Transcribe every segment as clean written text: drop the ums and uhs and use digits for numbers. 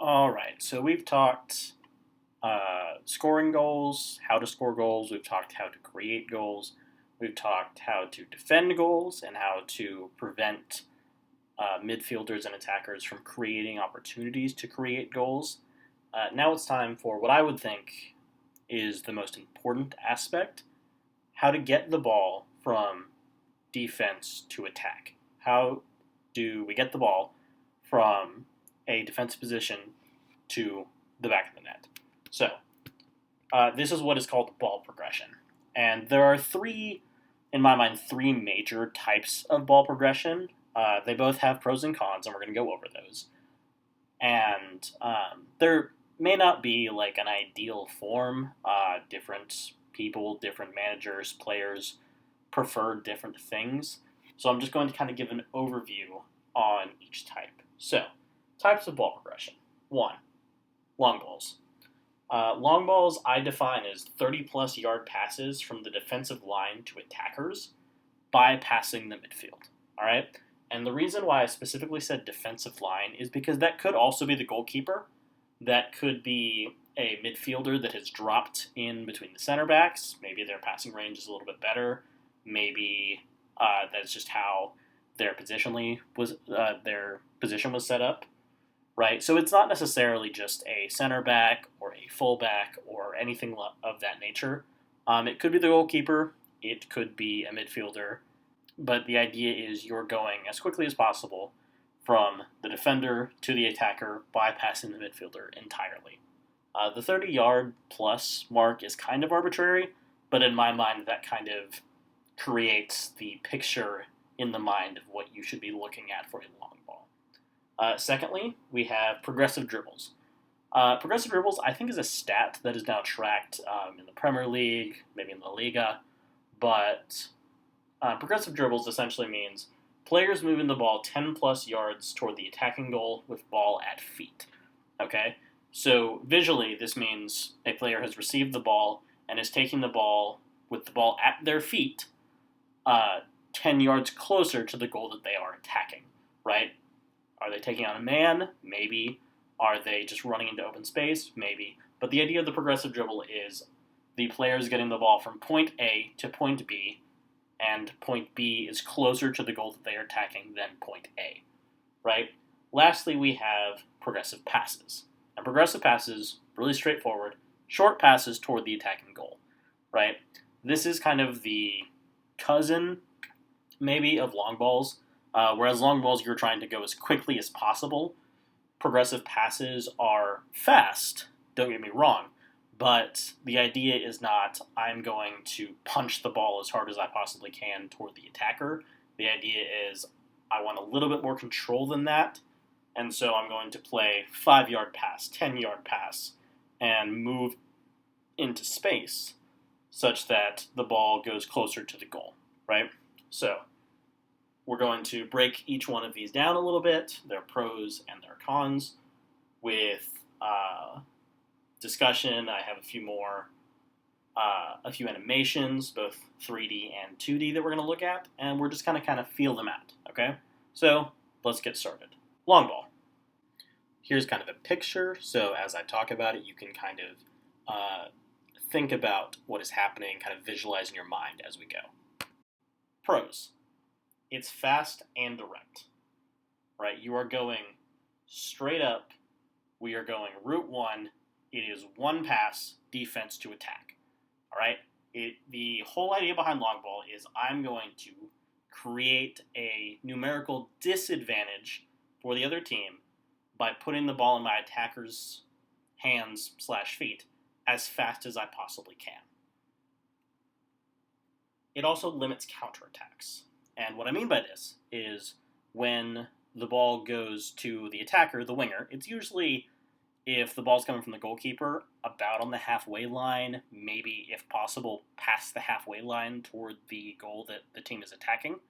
All right, so we've talked scoring goals, how to score goals. We've talked how to create goals. We've talked how to defend goals and how to prevent midfielders and attackers from creating opportunities to create goals. Now it's time for what I would think is the most important aspect: how to get the ball from defense to attack. How do we get the ball from a defensive position to the back of the net? So, this is what is called ball progression. And there are in my mind, three major types of ball progression. They both have pros and cons, and we're going to go over those. And there may not be like an ideal form. Different people, different managers, players prefer different things. So I'm just going to kind of give an overview on each type. So, types of ball progression. One, long balls. Long balls I define as 30 plus yard passes from the defensive line to attackers, bypassing the midfield. All right? And the reason why I specifically said defensive line is because that could also be the goalkeeper. That could be a midfielder that has dropped in between the center backs. Maybe their passing range is a little bit better. Maybe that's just how their their position was set up, right? So it's not necessarily just a center back or a fullback or anything of that nature. It could be the goalkeeper. It could be a midfielder. But the idea is you're going as quickly as possible from the defender to the attacker, bypassing the midfielder entirely. The 30-yard plus mark is kind of arbitrary, but in my mind, that kind of creates the picture in the mind of what you should be looking at for a long ball. Secondly, we have progressive dribbles. Progressive dribbles, I think, is a stat that is now tracked in the Premier League, maybe in La Liga, but progressive dribbles essentially means players moving the ball 10 plus yards toward the attacking goal with ball at feet. Okay? So visually, this means a player has received the ball and is taking the ball with the ball at their feet 10 yards closer to the goal that they are attacking, right? Are they taking on a man? Maybe. Are they just running into open space? Maybe. But the idea of the progressive dribble is the player is getting the ball from point A to point B, and point B is closer to the goal that they are attacking than point A, right? Lastly, we have progressive passes. And progressive passes, really straightforward, short passes toward the attacking goal, right? This is kind of the cousin, maybe, of long balls. Whereas long balls, you're trying to go as quickly as possible. Progressive passes are fast, don't get me wrong, but the idea is not, I'm going to punch the ball as hard as I possibly can toward the attacker. The idea is, I want a little bit more control than that, and so I'm going to play 5-yard pass, 10-yard pass, and move into space such that the ball goes closer to the goal, right? So we're going to break each one of these down a little bit, their pros and their cons, with discussion. I have a few animations, both 3D and 2D, that we're going to look at, and we're just going to kind of feel them out, okay? So let's get started. Long ball. Here's kind of a picture, so as I talk about it, you can kind of think about what is happening, kind of visualize in your mind as we go. Pros. It's fast and direct, right? You are going straight up. We are going route one. It is one pass, defense to attack, all right? The whole idea behind long ball is I'm going to create a numerical disadvantage for the other team by putting the ball in my attacker's hands/feet as fast as I possibly can. It also limits counterattacks. And what I mean by this is when the ball goes to the attacker, the winger, it's usually, if the ball's coming from the goalkeeper, about on the halfway line, maybe, if possible, past the halfway line toward the goal that the team is attacking.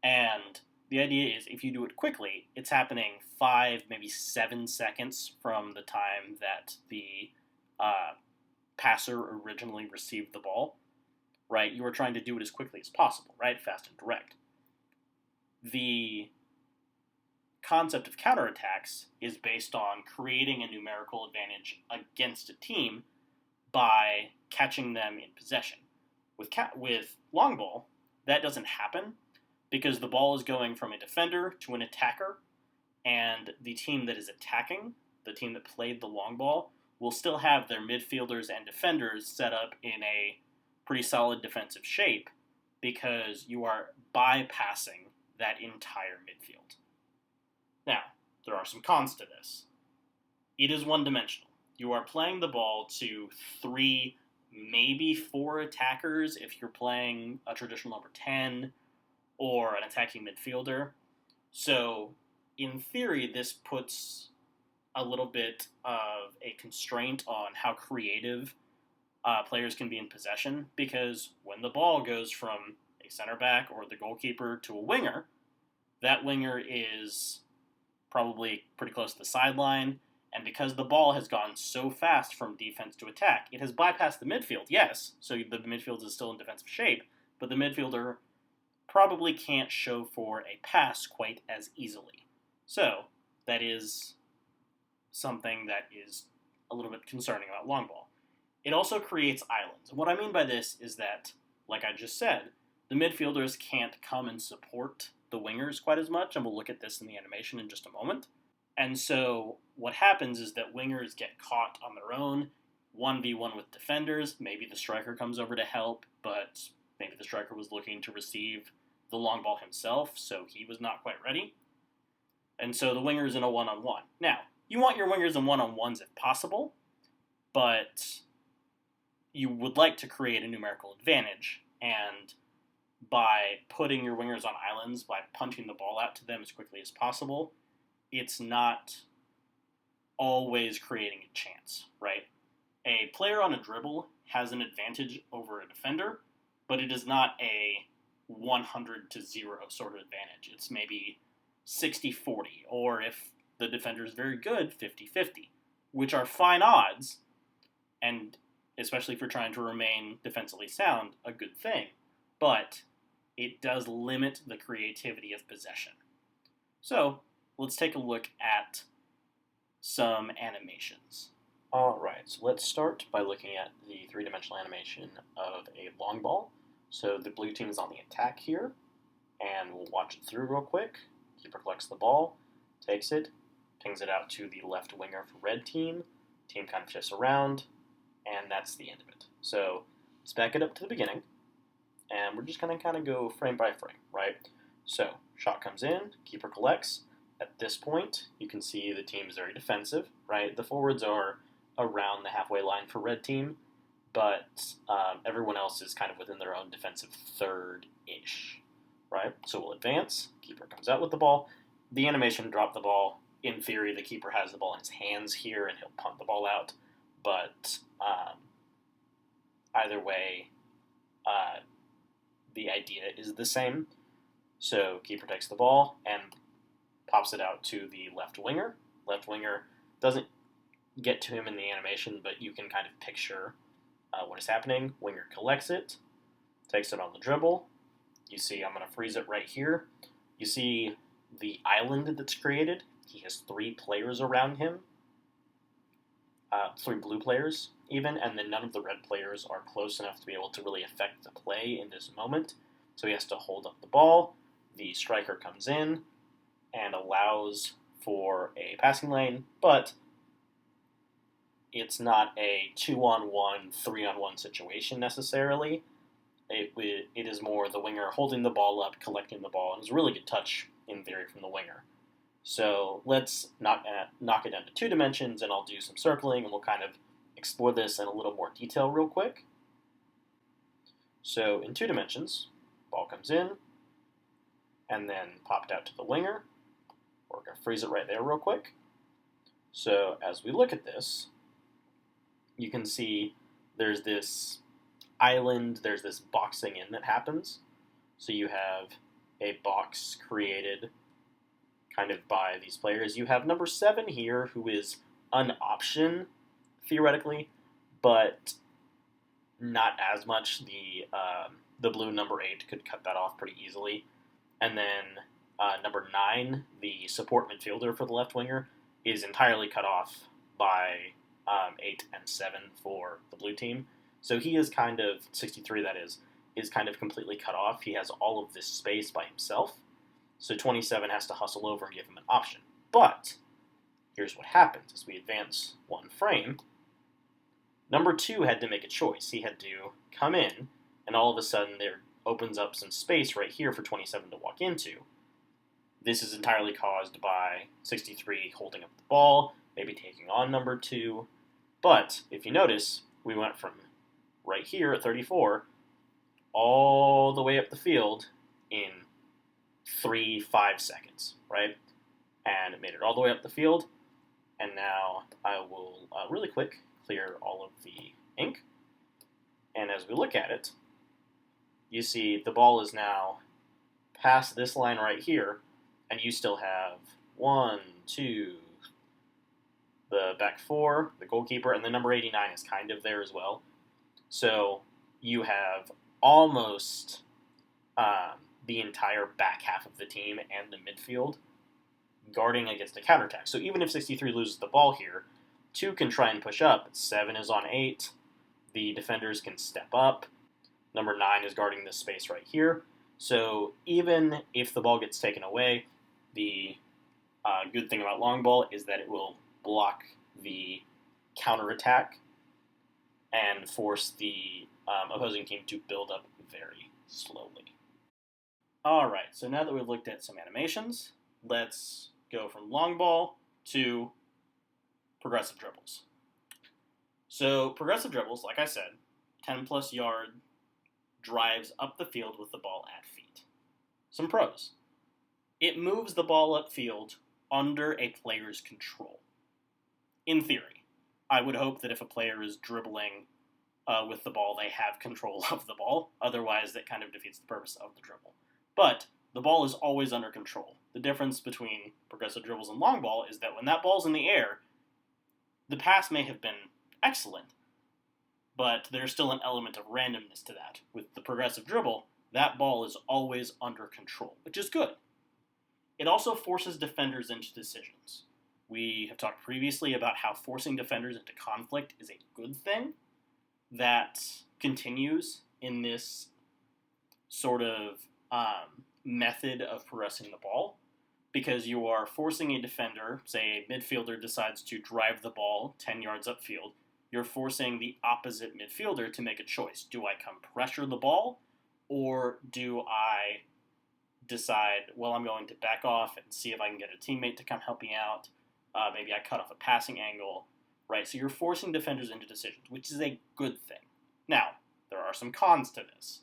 And the idea is, if you do it quickly, it's happening 5, maybe 7 seconds from the time that the passer originally received the ball, right? You are trying to do it as quickly as possible, right? Fast and direct. The concept of counterattacks is based on creating a numerical advantage against a team by catching them in possession. With long ball, that doesn't happen because the ball is going from a defender to an attacker, and the team that is attacking, the team that played the long ball, will still have their midfielders and defenders set up in a pretty solid defensive shape because you are bypassing that entire midfield. Now, there are some cons to this. It is one-dimensional. You are playing the ball to 3, maybe 4 attackers if you're playing a traditional number 10 or an attacking midfielder. So, in theory, this puts a little bit of a constraint on how creative players can be in possession, because when the ball goes from a center back or the goalkeeper to a winger, that winger is probably pretty close to the sideline, and because the ball has gone so fast from defense to attack, it has bypassed the midfield, yes, so the midfield is still in defensive shape, but the midfielder probably can't show for a pass quite as easily. So, that is something that is a little bit concerning about long ball. It also creates islands. And what I mean by this is that, like I just said, the midfielders can't come and support the wingers quite as much, and we'll look at this in the animation in just a moment. And so what happens is that wingers get caught on their own, 1v1 with defenders. Maybe the striker comes over to help, but maybe the striker was looking to receive the long ball himself, so he was not quite ready. And so the winger is in a one-on-one. Now, you want your wingers in one-on-ones if possible, but you would like to create a numerical advantage, and by putting your wingers on islands, by punching the ball out to them as quickly as possible, it's not always creating a chance, right? A player on a dribble has an advantage over a defender, but it is not a 100 to 0 sort of advantage. It's maybe 60-40, or if the defender is very good, 50-50, which are fine odds, and especially if you're trying to remain defensively sound, a good thing. But it does limit the creativity of possession. So, let's take a look at some animations. Alright, so let's start by looking at the three-dimensional animation of a long ball. So the blue team is on the attack here, and we'll watch it through real quick. Keeper collects the ball, takes it, pings it out to the left winger for red team. Team kind of shifts around, and that's the end of it. So let's back it up to the beginning, and we're just going to kind of go frame by frame, right? So shot comes in, keeper collects. At this point, you can see the team is very defensive, right? The forwards are around the halfway line for red team, but everyone else is kind of within their own defensive third-ish, right? So we'll advance. Keeper comes out with the ball. The animation dropped the ball. In theory, the keeper has the ball in his hands here, and he'll punt the ball out. But either way, the idea is the same. So keeper takes the ball and pops it out to the left winger. Left winger doesn't get to him in the animation, but you can kind of picture what is happening. Winger collects it, takes it on the dribble. You see, I'm going to freeze it right here. You see the island that's created. He has 3 players around him, 3 blue players even, and then none of the red players are close enough to be able to really affect the play in this moment. So he has to hold up the ball. The striker comes in and allows for a passing lane, but it's not a 2-on-1, 3-on-1 situation necessarily. It is more the winger holding the ball up, collecting the ball, and it's a really good touch, in theory, from the winger. So let's knock it down to 2 dimensions, and I'll do some circling, and we'll kind of explore this in a little more detail real quick. So in 2 dimensions, ball comes in, and then popped out to the winger. We're going to freeze it right there real quick. So as we look at this, you can see there's this island, there's this boxing in that happens. So you have a box created kind of by these players. You have number 7 here, who is an option, theoretically, but not as much. The blue number 8 could cut that off pretty easily. And then Number 9, the support midfielder for the left winger, is entirely cut off by 8 and 7 for the blue team. So he is kind of, 63 that is kind of completely cut off. He has all of this space by himself. So 27 has to hustle over and give him an option. But here's what happens as we advance one frame. Number 2 had to make a choice. He had to come in, and all of a sudden there opens up some space right here for 27 to walk into. This is entirely caused by 63 holding up the ball, maybe taking on number 2. But if you notice, we went from right here at 34 all the way up the field in 3-5 seconds, right? And it made it all the way up the field. And now I will really quick clear all of the ink. And as we look at it, you see the ball is now past this line right here, and you still have 1, 2, the back 4, the goalkeeper, and the number 89 is kind of there as well. So you have almost the entire back half of the team and the midfield guarding against a counterattack. So even if 63 loses the ball here, 2 can try and push up. 7 is on 8. The defenders can step up. Number 9 is guarding this space right here. So even if the ball gets taken away, the good thing about long ball is that it will block the counterattack and force the opposing team to build up very slowly. Alright, so now that we've looked at some animations, let's go from long ball to progressive dribbles. So progressive dribbles, like I said, 10 plus yard drives up the field with the ball at feet. Some pros. It moves the ball upfield under a player's control. In theory, I would hope that if a player is dribbling with the ball, they have control of the ball. Otherwise, that kind of defeats the purpose of the dribble. But the ball is always under control. The difference between progressive dribbles and long ball is that when that ball's in the air, the pass may have been excellent, but there's still an element of randomness to that. With the progressive dribble, that ball is always under control, which is good. It also forces defenders into decisions. We have talked previously about how forcing defenders into conflict is a good thing. That continues in this sort of method of progressing the ball, because you are forcing a defender, say a midfielder decides to drive the ball 10 yards upfield, you're forcing the opposite midfielder to make a choice. Do I come pressure the ball, or do I decide, well, I'm going to back off and see if I can get a teammate to come help me out? Maybe I cut off a passing angle, right? So you're forcing defenders into decisions, which is a good thing. Now, there are some cons to this.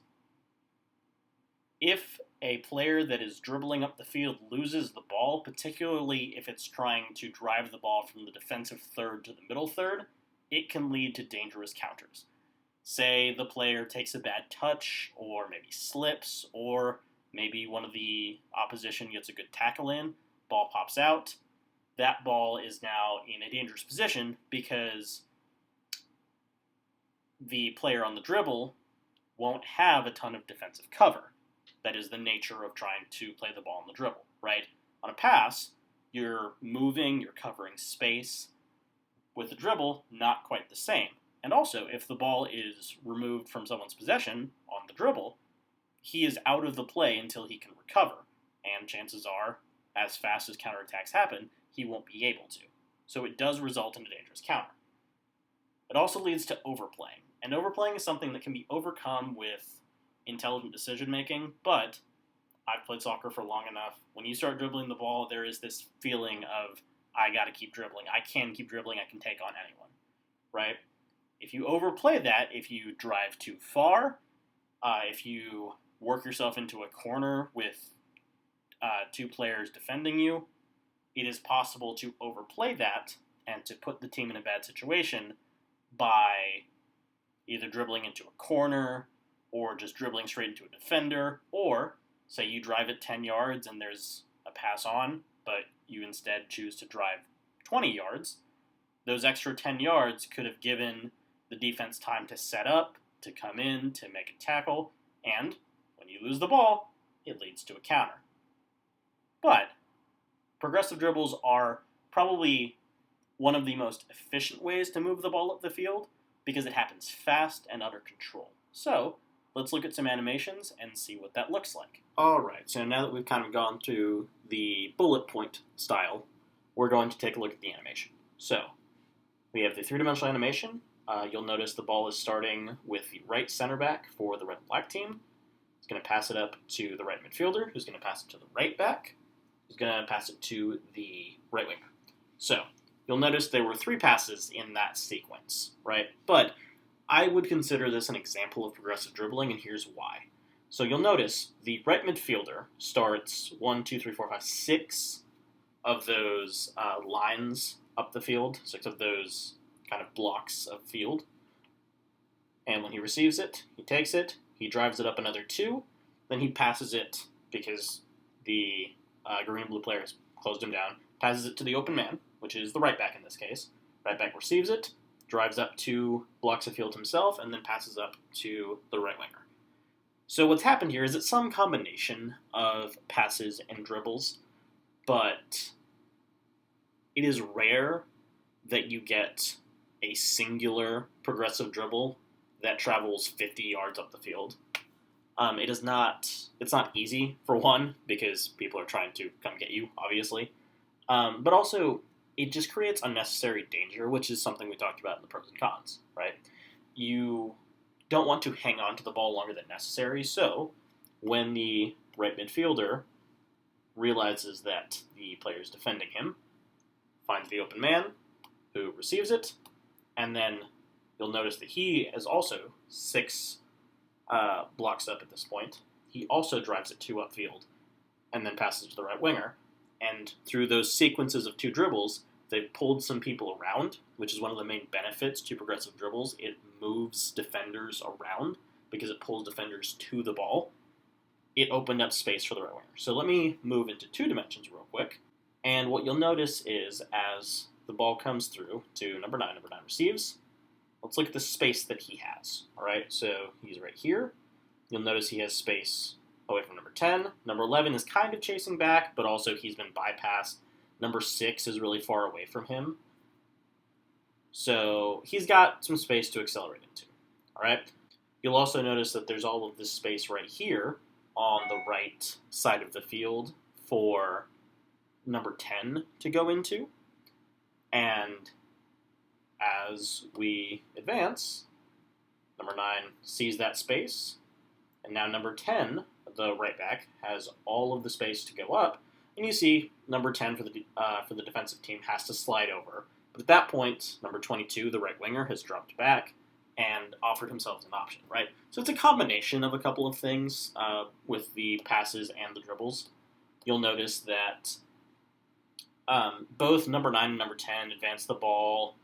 If a player that is dribbling up the field loses the ball, particularly if it's trying to drive the ball from the defensive third to the middle third, it can lead to dangerous counters. Say the player takes a bad touch, or maybe slips, or maybe one of the opposition gets a good tackle in, ball pops out. That ball is now in a dangerous position because the player on the dribble won't have a ton of defensive cover. That is the nature of trying to play the ball on the dribble, right? On a pass, you're moving, you're covering space. With the dribble, not quite the same. And also, if the ball is removed from someone's possession on the dribble, he is out of the play until he can recover. And chances are, as fast as counterattacks happen, he won't be able to. So it does result in a dangerous counter. It also leads to overplaying. And overplaying is something that can be overcome with intelligent decision-making, but I've played soccer for long enough. When you start dribbling the ball, there is this feeling of, I gotta keep dribbling. I can keep dribbling. I can take on anyone, right? If you overplay that, if you drive too far, if you work yourself into a corner with 2 players defending you, it is possible to overplay that and to put the team in a bad situation by either dribbling into a corner or just dribbling straight into a defender, or say you drive it 10 yards and there's a pass on, but you instead choose to drive 20 yards. Those extra 10 yards could have given the defense time to set up, to come in, to make a tackle, and when you lose the ball, it leads to a counter. But progressive dribbles are probably one of the most efficient ways to move the ball up the field because it happens fast and under control. So let's look at some animations and see what that looks like. Alright, so now that we've kind of gone through the bullet point style, we're going to take a look at the animation. So we have the three-dimensional animation. You'll notice the ball is starting with the right center back for the red and black team. He's going to pass it up to the right midfielder, who's going to pass it to the right back, who's going to pass it to the right winger. So you'll notice there were 3 passes in that sequence, right? But I would consider this an example of progressive dribbling, and here's why. So you'll notice the right midfielder starts 6 of those lines up the field, 6 of those kind of blocks of field. And when he receives it, he takes it, he drives it up another 2, then he passes it because the green and blue player has closed him down, passes it to the open man, which is the right back in this case. Right back receives it, drives up 2 blocks of field himself, and then passes up to the right winger. So what's happened here is it's some combination of passes and dribbles, but it is rare that you get a singular progressive dribble that travels 50 yards up the field. It's not easy, for one, because people are trying to come get you, obviously. But also, it just creates unnecessary danger, which is something we talked about in the pros and cons, right? You don't want to hang on to the ball longer than necessary, so when the right midfielder realizes that the player is defending him, finds the open man, who receives it, and then you'll notice that he is also 6 blocks up at this point. He also drives it 2 upfield, and then passes to the right winger. And through those sequences of 2 dribbles, they've pulled some people around, which is one of the main benefits to progressive dribbles. It moves defenders around because it pulls defenders to the ball. It opened up space for the right winger. So let me move into 2 dimensions real quick. And what you'll notice is as the ball comes through to number 9 receives. Let's look at the space that he has. All right, so he's right here. You'll notice he has space away from number 10. Number 11 is kind of chasing back, but also he's been bypassed. Number 6 is really far away from him. So he's got some space to accelerate into. All right. You'll also notice that there's all of this space right here on the right side of the field for number 10 to go into. And as we advance, number 9 sees that space, and now number 10, the right back, has all of the space to go up, and you see number 10 for the defensive team has to slide over. But at that point, number 22, the right winger, has dropped back and offered himself as an option, right? So it's a combination of a couple of things with the passes and the dribbles. You'll notice that both number 9 and number 10 advance the ball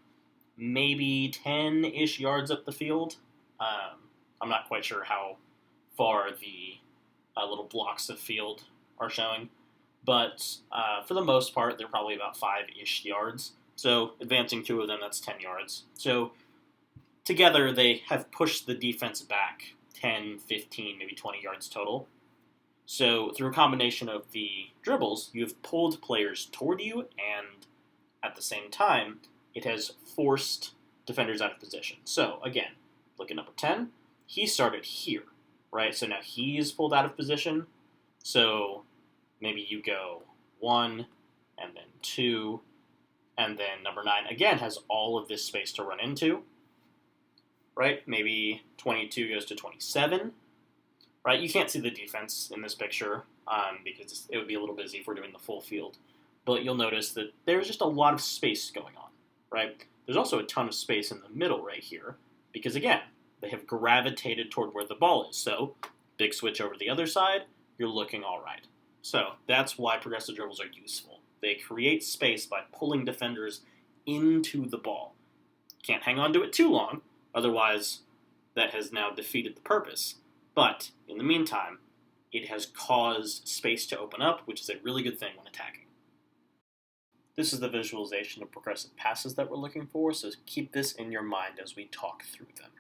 maybe 10-ish yards up the field. I'm not quite sure how far the little blocks of field are showing, but for the most part, they're probably about 5-ish yards. So advancing 2 of them, that's 10 yards. So together, they have pushed the defense back 10, 15, maybe 20 yards total. So through a combination of the dribbles, you've pulled players toward you, and at the same time, it has forced defenders out of position. So again, look at number 10. He started here, right? So now he is pulled out of position. So maybe you go 1, and then 2, and then number 9, again, has all of this space to run into, right? Maybe 22 goes to 27, right? You can't see the defense in this picture because it would be a little busy if we're doing the full field. But you'll notice that there's just a lot of space going on, right? There's also a ton of space in the middle right here because, again, they have gravitated toward where the ball is. So big switch over the other side, you're looking all right. So that's why progressive dribbles are useful. They create space by pulling defenders into the ball. Can't hang on to it too long, otherwise that has now defeated the purpose. But in the meantime, it has caused space to open up, which is a really good thing when attacking. This is the visualization of progressive passes that we're looking for, so keep this in your mind as we talk through them.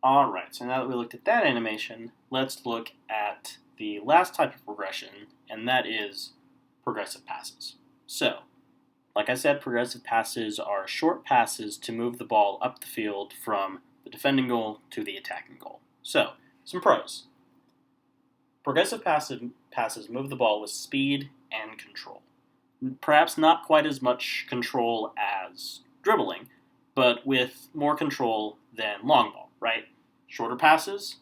Alright, so now that we looked at that animation, let's look at the last type of progression, and that is progressive passes. So, like I said, progressive passes are short passes to move the ball up the field from the defending goal to the attacking goal. So, some pros. Progressive passes move the ball with speed and control. Perhaps not quite as much control as dribbling, but with more control than long ball, right? Shorter passes,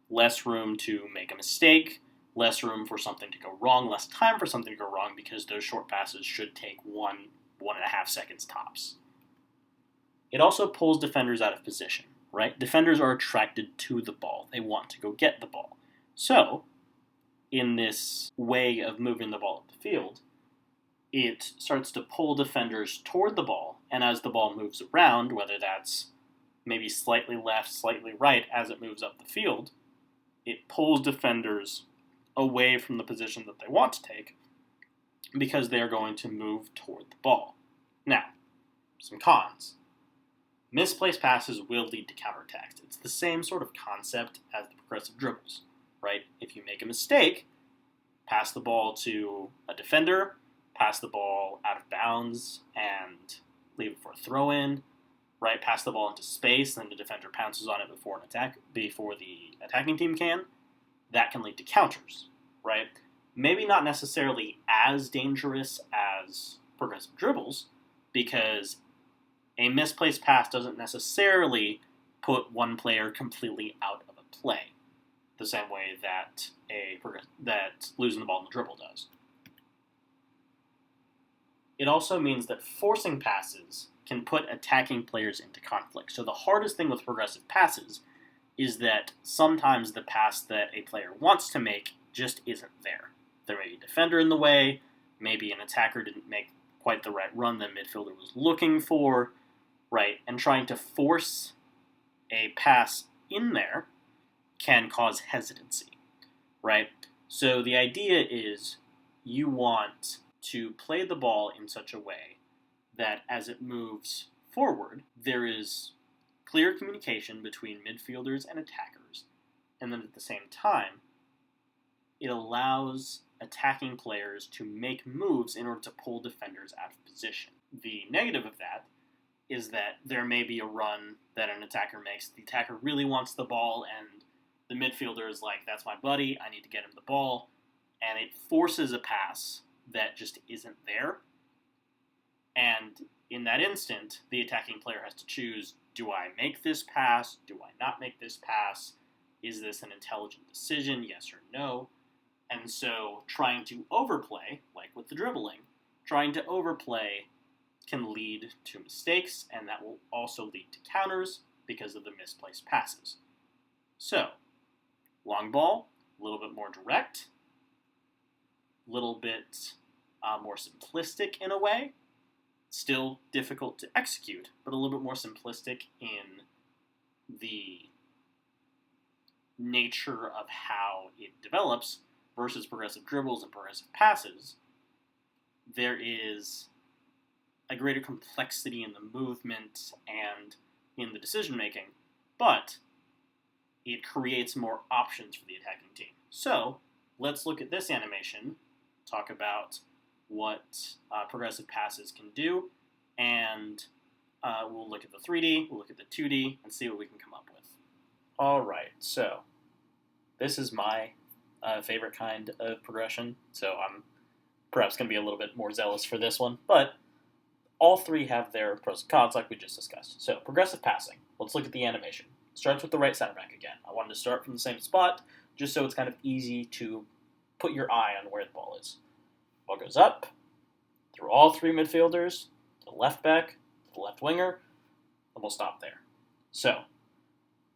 less room to make a mistake, less room for something to go wrong, less time for something to go wrong, because those short passes should take 1.5 seconds tops. It also pulls defenders out of position, right? Defenders are attracted to the ball. They want to go get the ball. So, in this way of moving the ball up the field, it starts to pull defenders toward the ball, and as the ball moves around, whether that's maybe slightly left, slightly right, as it moves up the field, it pulls defenders away from the position that they want to take because they are going to move toward the ball. Now, some cons. Misplaced passes will lead to counterattacks. It's the same sort of concept as the progressive dribbles, right? If you make a mistake, pass the ball to a defender, pass the ball out of bounds and leave it for a throw-in, right? Pass the ball into space, then the defender pounces on it before the attacking team can. That can lead to counters, right? Maybe not necessarily as dangerous as progressive dribbles, because a misplaced pass doesn't necessarily put one player completely out of a play, the same way that that losing the ball in the dribble does. It also means that forcing passes can put attacking players into conflict. So the hardest thing with progressive passes is that sometimes the pass that a player wants to make just isn't there. There may be a defender in the way, maybe an attacker didn't make quite the right run the midfielder was looking for, right? And trying to force a pass in there can cause hesitancy, right? So the idea is you want to play the ball in such a way that as it moves forward, there is clear communication between midfielders and attackers, and then at the same time, it allows attacking players to make moves in order to pull defenders out of position. The negative of that is that there may be a run that an attacker makes. The attacker really wants the ball, and the midfielder is like, that's my buddy, I need to get him the ball, and it forces a pass that just isn't there. And in that instant, the attacking player has to choose, do I make this pass? Do I not make this pass? Is this an intelligent decision, yes or no? And so trying to overplay, like with the dribbling, trying to overplay can lead to mistakes, and that will also lead to counters because of the misplaced passes. So, long ball, a little bit more direct, a little bit more simplistic in a way, still difficult to execute, but a little bit more simplistic in the nature of how it develops versus progressive dribbles and progressive passes. There is a greater complexity in the movement and in the decision making, but it creates more options for the attacking team. So, let's look at this animation, talk about what progressive passes can do, and we'll look at the 3D, we'll look at the 2D, and see what we can come up with. Alright, so this is my favorite kind of progression, so I'm perhaps going to be a little bit more zealous for this one, but all three have their pros and cons like we just discussed. So, progressive passing. Let's look at the animation. It starts with the right center back again. I wanted to start from the same spot, just so it's kind of easy to put your eye on where the ball is. Ball goes up, through all three midfielders, to the left back, to the left winger, and we'll stop there. So,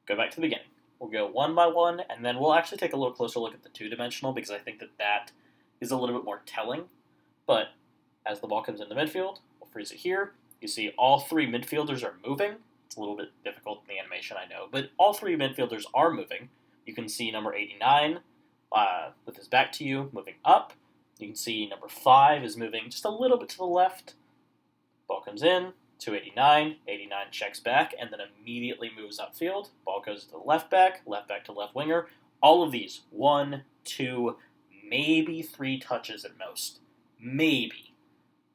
go back to the beginning. We'll go one by one, and then we'll actually take a little closer look at the two-dimensional, because I think that is a little bit more telling. But as the ball comes into midfield, we'll freeze it here. You see all three midfielders are moving. It's a little bit difficult in the animation, I know, but all three midfielders are moving. You can see number 89 with his back to you, moving up. You can see number 5 is moving just a little bit to the left. Ball comes in, 289, 89 checks back, and then immediately moves upfield. Ball goes to the left back to left winger. All of these, 1, 2, maybe 3 touches at most. Maybe,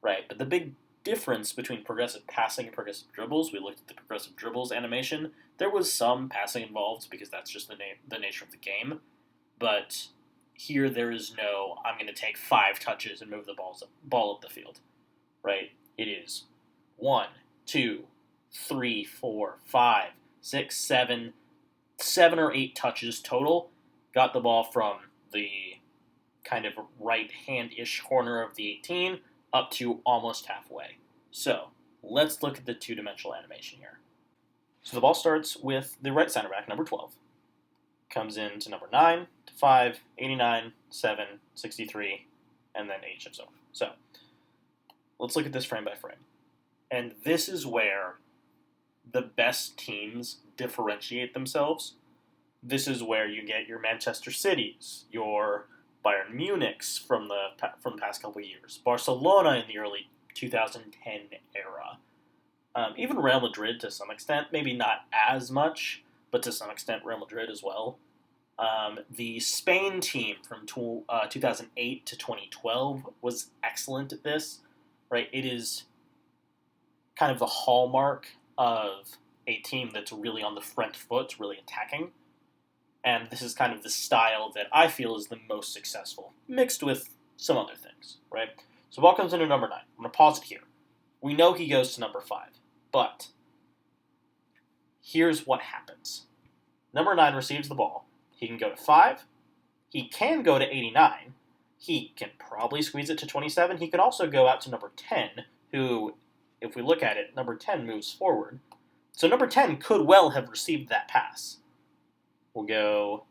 right? But the big difference between progressive passing and progressive dribbles, we looked at the progressive dribbles animation. There was some passing involved because that's just the nature of the game. But here there is no, I'm going to take 5 touches and move the ball up the field, right? It is 1, 2, 3, 4, 5, 6, 7, 7 or 8 touches total. Got the ball from the kind of right-hand-ish corner of the 18 up to almost halfway. So let's look at the two-dimensional animation here. So the ball starts with the right center back, number 12. Comes into number 9, to 5, 89, 7, 63, and then 8 shifts over. So let's look at this frame by frame. And this is where the best teams differentiate themselves. This is where you get your Manchester Cities, your Bayern Munichs from the past couple of years, Barcelona in the early 2010 era, even Real Madrid to some extent, maybe not as much, but to some extent Real Madrid as well. The Spain team from 2008 to 2012 was excellent at this, right? It is kind of the hallmark of a team that's really on the front foot, really attacking. And this is kind of the style that I feel is the most successful, mixed with some other things, right? So ball comes into number 9. I'm going to pause it here. We know he goes to number 5, but here's what happens. Number 9 receives the ball. He can go to 5. He can go to 89. He can probably squeeze it to 27. He could also go out to number 10, who, if we look at it, number 10 moves forward. So number 10 could well have received that pass. We'll go,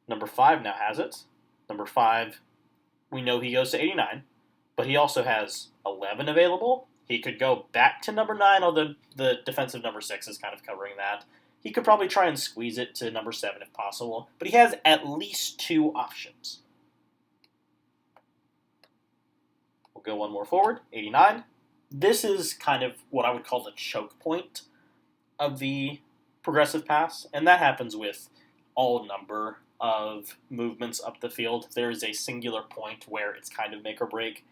number 5 now has it. Number 5, we know he goes to 89, but he also has 11 available. He could go back to number 9, although the defensive number 6 is kind of covering that. He could probably try and squeeze it to number 7 if possible, but he has at least 2 options. We'll go one more forward, 89. This is kind of what I would call the choke point of the progressive pass, and that happens with all number of movements up the field. There is a singular point where it's kind of make or break.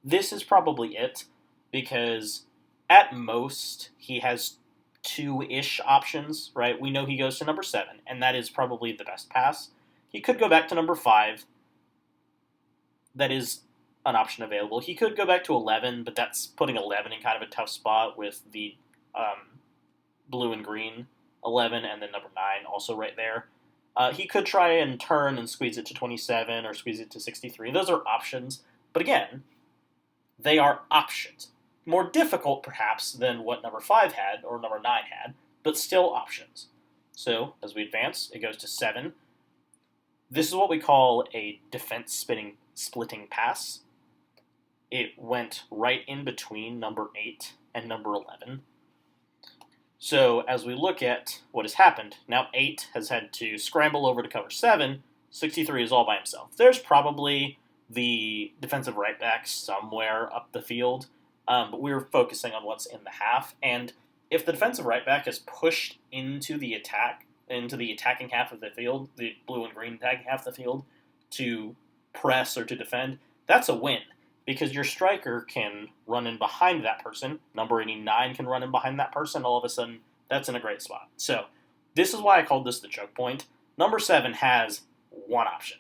This is probably it, because at most he has 2-ish options, right? We know he goes to number 7, and that is probably the best pass. He could go back to number 5. That is an option available. He could go back to 11, but that's putting 11 in kind of a tough spot with the blue and green 11, and then number 9 also right there. He could try and turn and squeeze it to 27 or squeeze it to 63. Those are options. But again, they are options. More difficult, perhaps, than what number 5 had or number 9 had, but still options. So, as we advance, it goes to 7. This is what we call a defense splitting pass. It went right in between number 8 and number 11. So as we look at what has happened, now 8 has had to scramble over to cover 7, 63 is all by himself. There's probably the defensive right back somewhere up the field, but we're focusing on what's in the half, and if the defensive right back is pushed into the attacking half of the field, the blue and green attacking half of the field, to press or to defend, that's a win. Because your striker can run in behind that person. Number 89 can run in behind that person. All of a sudden, that's in a great spot. So, this is why I called this the choke point. Number 7 has 1 option.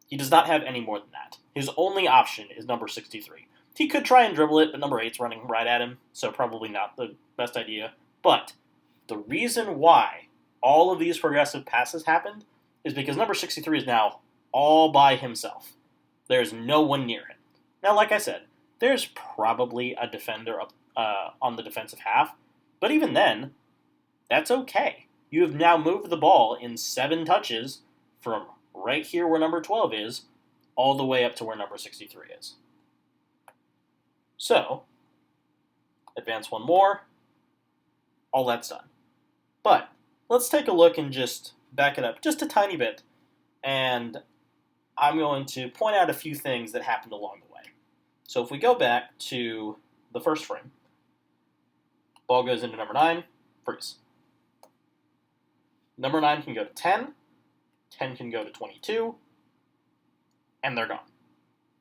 He does not have any more than that. His only option is number 63. He could try and dribble it, but number 8's running right at him, so probably not the best idea. But the reason why all of these progressive passes happened is because number 63 is now all by himself. There's no one near him. Now, like I said, there's probably a defender up on the defensive half, but even then, that's okay. You have now moved the ball in 7 touches from right here where number 12 is, all the way up to where number 63 is. So, advance one more, all that's done. But, let's take a look and just back it up just a tiny bit, and I'm going to point out a few things that happened along the way. So if we go back to the first frame, ball goes into number 9, freeze. Number 9 can go to 10, 10 can go to 22, and they're gone,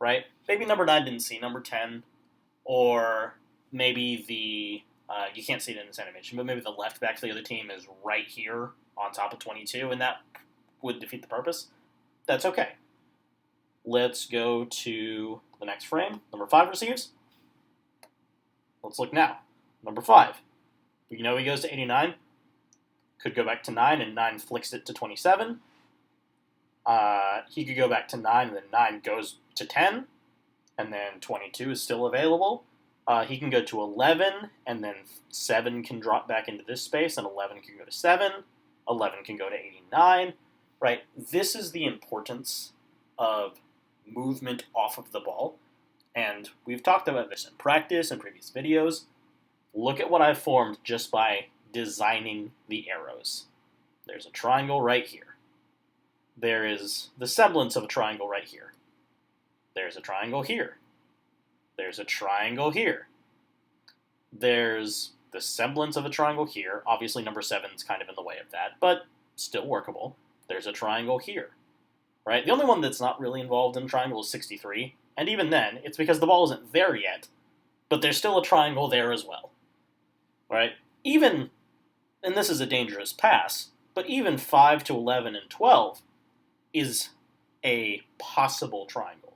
right? Maybe number 9 didn't see number 10, or maybe you can't see it in this animation, but maybe the left back for the other team is right here on top of 22, and that would defeat the purpose. That's okay. Let's go to the next frame. Number 5 receives. Let's look now. Number 5. We know he goes to 89. Could go back to 9, and 9 flicks it to 27. He could go back to 9, and then 9 goes to 10, and then 22 is still available. He can go to 11, and then 7 can drop back into this space, and 11 can go to 7. 11 can go to 89, right? This is the importance of movement off of the ball, and we've talked about this in practice and previous videos. Look at what I've formed just by designing the arrows. There's a triangle right here. There is the semblance of a triangle right here. There's a triangle here. There's a triangle here. There's the semblance of a triangle here. Obviously, number 7's kind of in the way of that, but still workable. There's a triangle here, right? The only one that's not really involved in triangle is 63, and even then, it's because the ball isn't there yet, but there's still a triangle there as well, right? Even, and this is a dangerous pass, but even 5 to 11 and 12 is a possible triangle.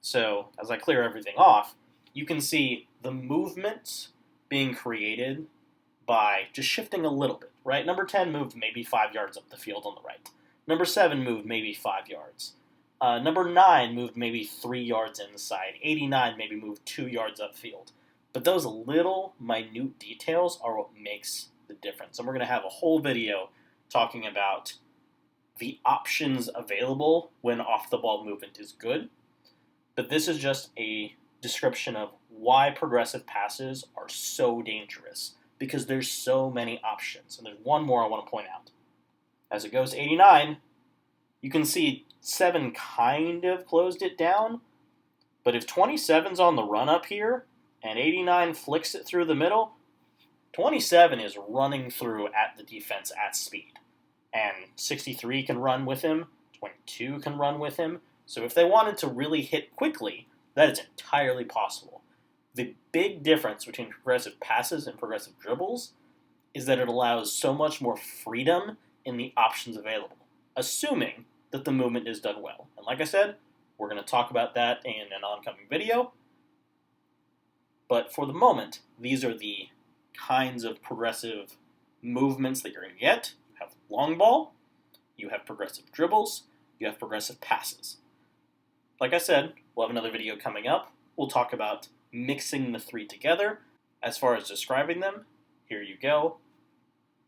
So, as I clear everything off, you can see the movements being created by just shifting a little bit, right? Number 10 moved maybe 5 yards up the field on the right. Number 7 moved maybe 5 yards. Number 9 moved maybe 3 yards inside. 89 maybe moved 2 yards upfield. But those little, minute details are what makes the difference. And we're going to have a whole video talking about the options available when off-the-ball movement is good. But this is just a description of why progressive passes are so dangerous, because there's so many options. And there's one more I want to point out. As it goes to 89, you can see 7 kind of closed it down, but if 27's on the run up here, and 89 flicks it through the middle, 27 is running through at the defense at speed. And 63 can run with him, 22 can run with him, so if they wanted to really hit quickly, that is entirely possible. The big difference between progressive passes and progressive dribbles is that it allows so much more freedom in the options available, assuming that the movement is done well. And like I said, we're going to talk about that in an oncoming video. But for the moment, these are the kinds of progressive movements that you're going to get. You have long ball, you have progressive dribbles, you have progressive passes. Like I said, we'll have another video coming up. We'll talk about mixing the 3 together. As far as describing them, here you go.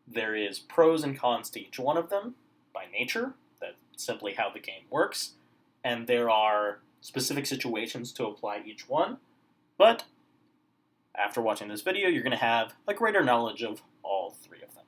There is pros and cons to each one of them by nature. That's simply how the game works. And there are specific situations to apply each one. But after watching this video, you're going to have a greater knowledge of all 3 of them.